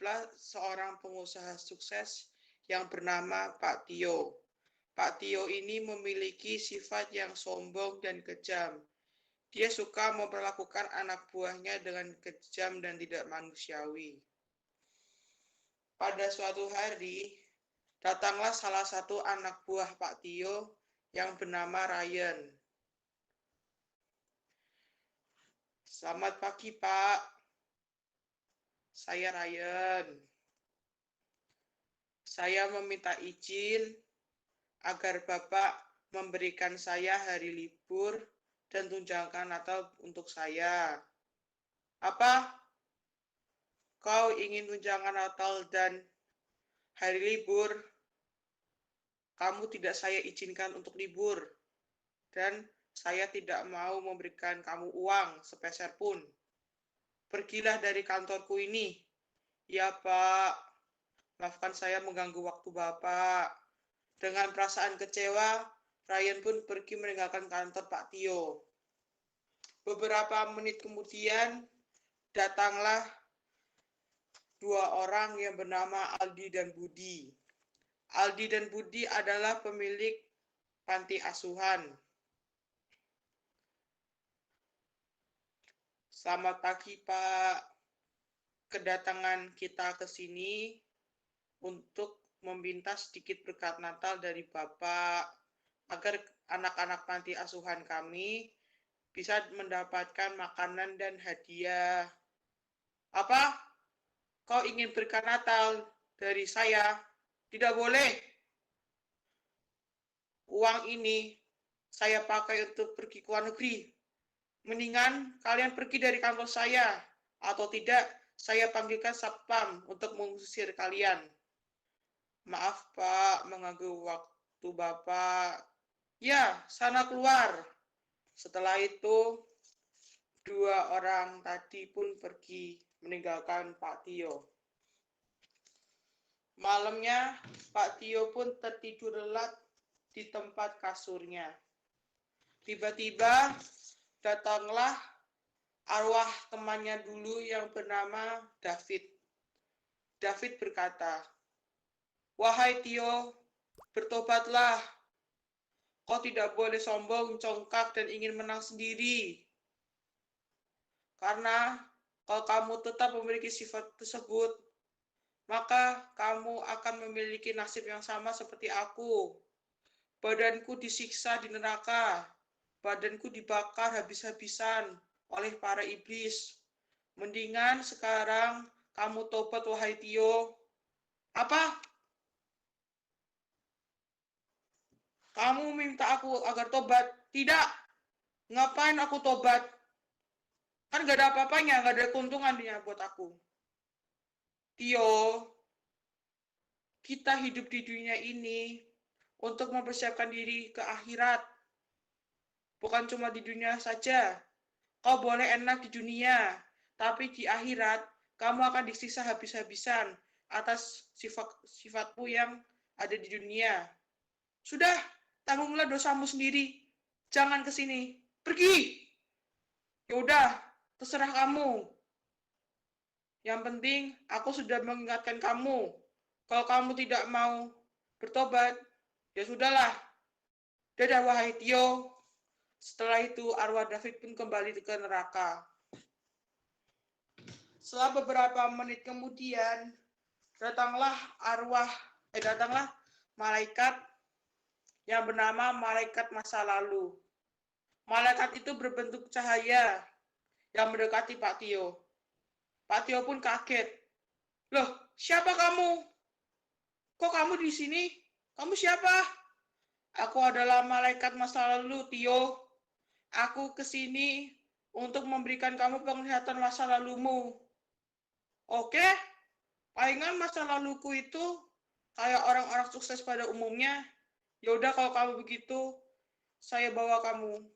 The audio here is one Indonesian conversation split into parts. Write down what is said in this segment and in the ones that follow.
adalah seorang pengusaha sukses yang bernama Pak Tio. Pak Tio ini memiliki sifat yang sombong dan kejam. Dia suka memperlakukan anak buahnya dengan kejam dan tidak manusiawi. Pada suatu hari, datanglah salah satu anak buah Pak Tio yang bernama Ryan. Selamat pagi, Pak. Saya Ryan. Saya meminta izin agar Bapak memberikan saya hari libur dan tunjangan Natal untuk saya. Apa? Kau ingin tunjangan Natal dan hari libur? Kamu tidak saya izinkan untuk libur. Dan saya tidak mau memberikan kamu uang sepeser pun. Pergilah dari kantorku ini. Ya, Pak. Maafkan saya mengganggu waktu Bapak. Dengan perasaan kecewa, Ryan pun pergi meninggalkan kantor Pak Tio. Beberapa menit kemudian, datanglah dua orang yang bernama Aldi dan Budi. Aldi dan Budi adalah pemilik panti asuhan. Selamat pagi, Pak. Kedatangan kita ke sini untuk meminta sedikit berkat Natal dari Bapak agar anak-anak panti asuhan kami bisa mendapatkan makanan dan hadiah. Apa? Kau ingin berkat Natal dari saya? Tidak boleh. Uang ini saya pakai untuk pergi ke luar negeri. Mendingan kalian pergi dari kantor saya, atau tidak saya panggilkan satpam untuk mengusir kalian. Maaf, Pak, mengganggu waktu Bapak. Ya, sana keluar. Setelah itu, dua orang tadi pun pergi meninggalkan Pak Tio. Malamnya, Pak Tio pun tertidur lelap di tempat kasurnya. Tiba-tiba, datanglah arwah temannya dulu yang bernama David. David berkata, "Wahai Tio, bertobatlah. Kau tidak boleh sombong, congkak, dan ingin menang sendiri. Karena kalau kamu tetap memiliki sifat tersebut, maka kamu akan memiliki nasib yang sama seperti aku. Badanku disiksa di neraka. Badanku dibakar habis-habisan oleh para iblis. Mendingan sekarang kamu tobat, wahai Tio." Apa? Kamu minta aku agar tobat? Tidak. Ngapain aku tobat? Kan gak ada apa-apanya, gak ada keuntungannya buat aku. Tio, kita hidup di dunia ini untuk mempersiapkan diri ke akhirat. Bukan cuma di dunia saja. Kau boleh enak di dunia, tapi di akhirat kamu akan disiksa habis-habisan atas sifat-sifatmu yang ada di dunia. Sudah, tanggunglah dosamu sendiri. Jangan ke sini. Pergi. Yaudah, terserah kamu. Yang penting aku sudah mengingatkan kamu. Kalau kamu tidak mau bertobat, ya sudahlah. Dadah, wahai Tio. Setelah itu arwah David pun kembali ke neraka. Setelah beberapa menit kemudian, datanglah malaikat yang bernama malaikat masa lalu. Malaikat itu berbentuk cahaya yang mendekati Pak Tio. Pak Tio pun kaget. "Loh, siapa kamu? Kok kamu di sini? Kamu siapa?" "Aku adalah malaikat masa lalu, Tio. Aku kesini untuk memberikan kamu penglihatan masa lalumu." "Oke, palingan masa laluku itu kayak orang-orang sukses pada umumnya. Yaudah kalau kamu begitu, saya bawa kamu."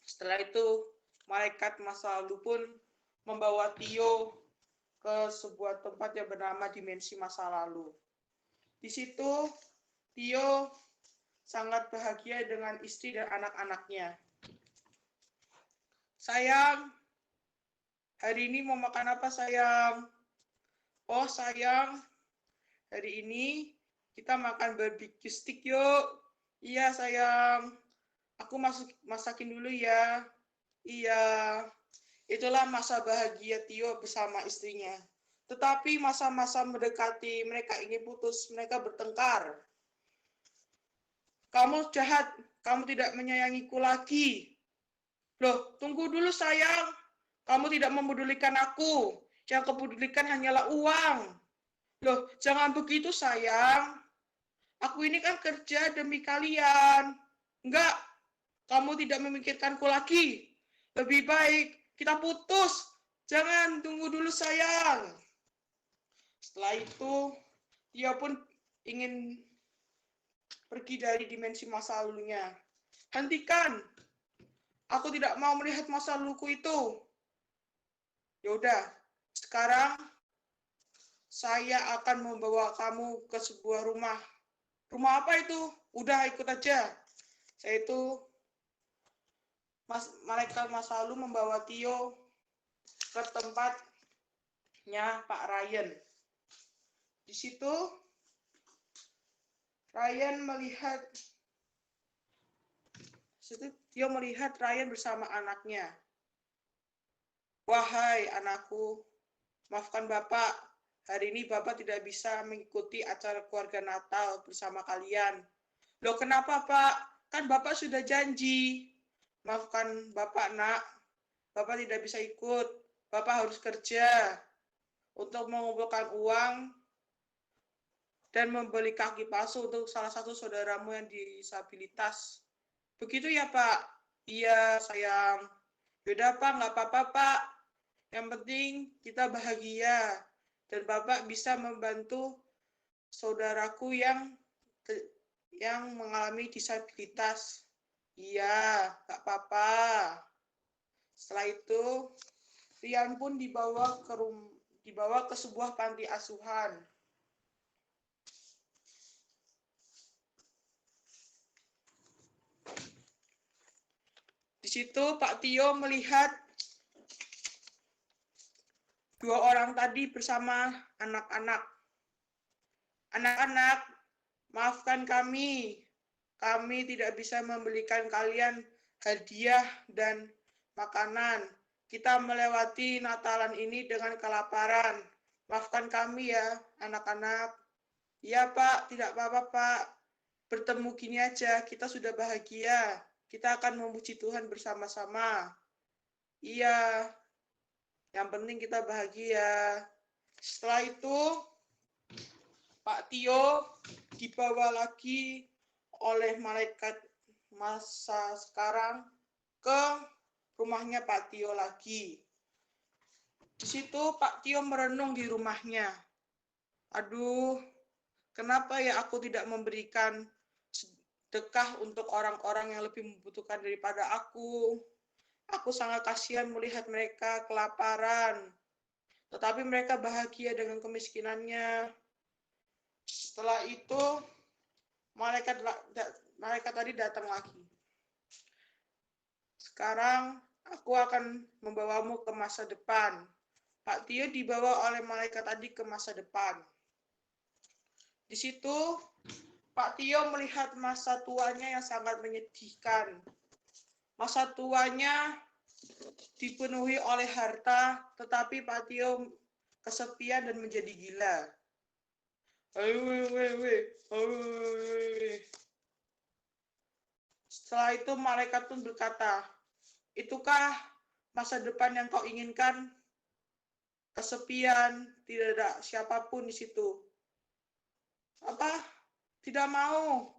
Setelah itu, malaikat masa lalu pun membawa Tio ke sebuah tempat yang bernama dimensi masa lalu. Di situ, Tio sangat bahagia dengan istri dan anak-anaknya. "Sayang, hari ini mau makan apa, sayang?" Oh sayang, hari ini kita makan barbecue stick yuk. Iya sayang, aku masakin dulu ya. Iya, itulah masa bahagia Tio bersama istrinya. Tetapi masa-masa mendekati mereka ingin putus, mereka bertengkar. Kamu jahat, kamu tidak menyayangiku lagi. Loh, tunggu dulu sayang. Kamu tidak memedulikan aku. Yang kepedulikan hanyalah uang. Loh, jangan begitu sayang. Aku ini kan kerja demi kalian. Enggak, kamu tidak memikirkanku lagi. Lebih baik kita putus. Jangan, tunggu dulu sayang. Setelah itu, dia pun ingin pergi dari dimensi masa lalunya. Hentikan, aku tidak mau melihat masa laluku itu. Yaudah, sekarang saya akan membawa kamu ke sebuah rumah. Rumah apa itu? Udah ikut aja. Saya itu malaikat masa lalu membawa Tio ke tempatnya Pak Ryan. Di situ Tio melihat Ryan bersama anaknya. Wahai anakku, maafkan Bapak, hari ini Bapak tidak bisa mengikuti acara keluarga Natal bersama kalian. Loh kenapa Pak? Kan Bapak sudah janji. Maafkan Bapak nak, Bapak tidak bisa ikut. Bapak harus kerja untuk mengumpulkan uang dan membeli kaki palsu untuk salah satu saudaramu yang disabilitas. Begitu ya Pak? Iya sayang. Yaudah Pak, nggak apa-apa Pak. Yang penting kita bahagia dan Bapak bisa membantu saudaraku yang mengalami disabilitas. Iya, nggak apa-apa. Setelah itu, Rian pun dibawa ke sebuah panti asuhan. Di situ Pak Tio melihat dua orang tadi bersama anak-anak. Anak-anak, maafkan kami. Kami tidak bisa membelikan kalian hadiah dan makanan. Kita melewati Natalan ini dengan kelaparan. Maafkan kami ya, anak-anak. Iya, Pak. Tidak apa-apa, Pak. Bertemu gini aja, kita sudah bahagia. Kita akan memuji Tuhan bersama-sama. Iya, yang penting kita bahagia. Setelah itu, Pak Tio dibawa lagi oleh malaikat masa sekarang ke rumahnya Pak Tio lagi. Di situ Pak Tio merenung di rumahnya. Aduh, kenapa ya aku tidak memberikan sedekah untuk orang-orang yang lebih membutuhkan daripada aku? Aku sangat kasihan melihat mereka kelaparan. Tetapi mereka bahagia dengan kemiskinannya. Setelah itu, malaikat tadi datang lagi. Sekarang aku akan membawamu ke masa depan. Pak Tio dibawa oleh malaikat tadi ke masa depan. Di situ Pak Tio melihat masa tuanya yang sangat menyedihkan. Masa tuanya dipenuhi oleh harta, tetapi Pak Tio kesepian dan menjadi gila. Setelah itu malaikat pun berkata, itukah masa depan yang kau inginkan? Kesepian, tidak ada siapapun di situ. Apa? Tidak mau.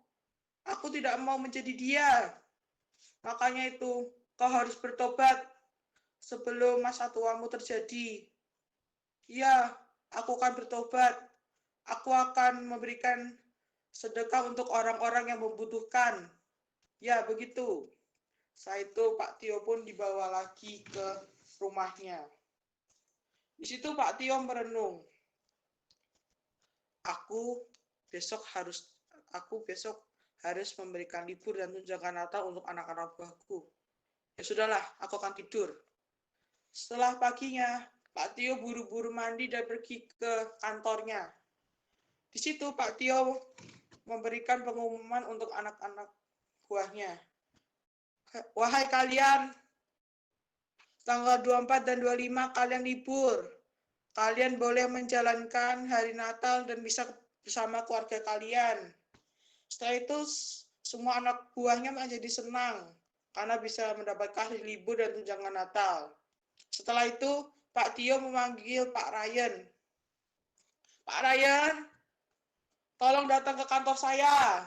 Aku tidak mau menjadi dia. Makanya itu, kau harus bertobat sebelum masa tuamu terjadi. Iya, aku akan bertobat. Aku akan memberikan sedekah untuk orang-orang yang membutuhkan. Ya, begitu. Setelah itu Pak Tio pun dibawa lagi ke rumahnya. Di situ Pak Tio merenung. Aku besok harus memberikan libur dan tunjangan Natal untuk anak-anak buahku. Ya sudahlah, aku akan tidur. Setelah paginya, Pak Tio buru-buru mandi dan pergi ke kantornya. Di situ Pak Tio memberikan pengumuman untuk anak-anak buahnya. Wahai kalian, tanggal 24 dan 25 kalian libur. Kalian boleh menjalankan hari Natal dan bisa bersama keluarga kalian. Setelah itu, semua anak buahnya menjadi senang karena bisa mendapatkan hari libur dan tunjangan Natal. Setelah itu, Pak Tio memanggil Pak Ryan. Pak Ryan, tolong datang ke kantor saya.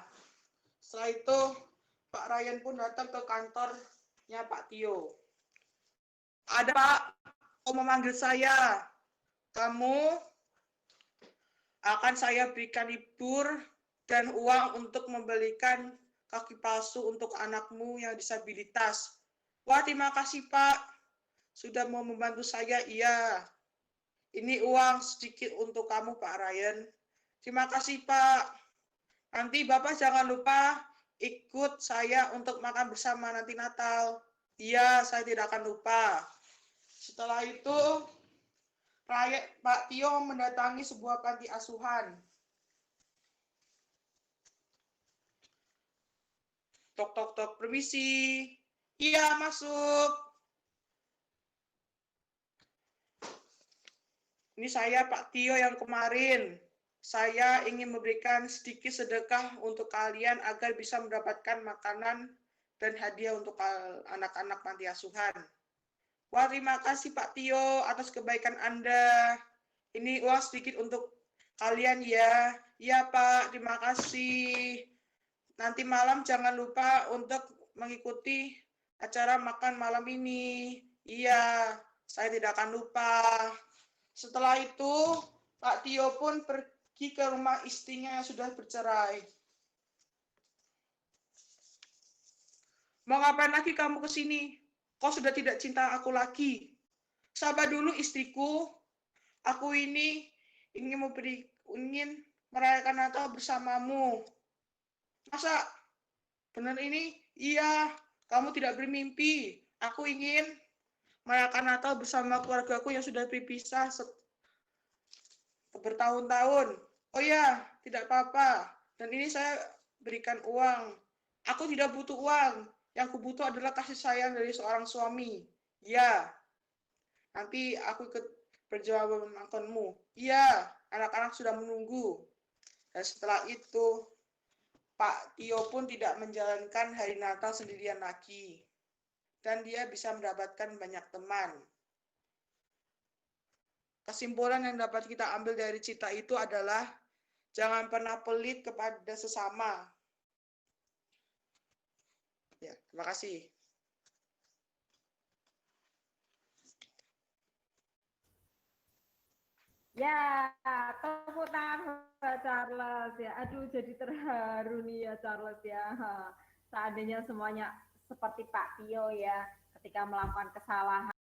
Setelah itu, Pak Ryan pun datang ke kantornya Pak Tio. Ada Pak, mau memanggil saya. Kamu akan saya berikan libur dan uang untuk membelikan kaki palsu untuk anakmu yang disabilitas. Wah, terima kasih Pak. Sudah mau membantu saya, iya. Ini uang sedikit untuk kamu, Pak Ryan. Terima kasih, Pak. Nanti Bapak jangan lupa ikut saya untuk makan bersama nanti Natal. Iya, saya tidak akan lupa. Setelah itu, Pak Tio mendatangi sebuah panti asuhan. Tok, tok, tok, permisi. Iya, masuk. Ini saya Pak Tio yang kemarin. Saya ingin memberikan sedikit sedekah untuk kalian agar bisa mendapatkan makanan dan hadiah untuk anak-anak panti asuhan. Wah, terima kasih Pak Tio atas kebaikan Anda. Ini uang sedikit untuk kalian ya. Iya Pak, terima kasih. Nanti malam jangan lupa untuk mengikuti acara makan malam ini. Iya, saya tidak akan lupa. Setelah itu, Pak Tio pun pergi ke rumah istrinya yang sudah bercerai. Mau ngapain lagi kamu ke sini? Kau sudah tidak cinta aku lagi. Sabar dulu istriku. Aku ini ingin merayakan Natal bersamamu. Masa benar ini? Iya, kamu tidak bermimpi. Aku ingin merayakan Natal bersama keluargaku yang sudah berpisah bertahun-tahun. Oh ya, tidak apa-apa. Dan ini saya berikan uang. Aku tidak butuh uang. Yang kubutuh adalah kasih sayang dari seorang suami. Ya, nanti aku ikut perjawaban nontonmu. Iya, anak-anak sudah menunggu. Dan setelah itu, Pak Tio pun tidak menjalankan hari Natal sendirian lagi. Dan dia bisa mendapatkan banyak teman. Kesimpulan yang dapat kita ambil dari cerita itu adalah jangan pernah pelit kepada sesama. Ya, terima kasih. Ya, tepuk tangan Mbak Charles ya. Aduh, jadi terharu nih ya Charles ya. Seandainya semuanya seperti Pak Tio ya, ketika melakukan kesalahan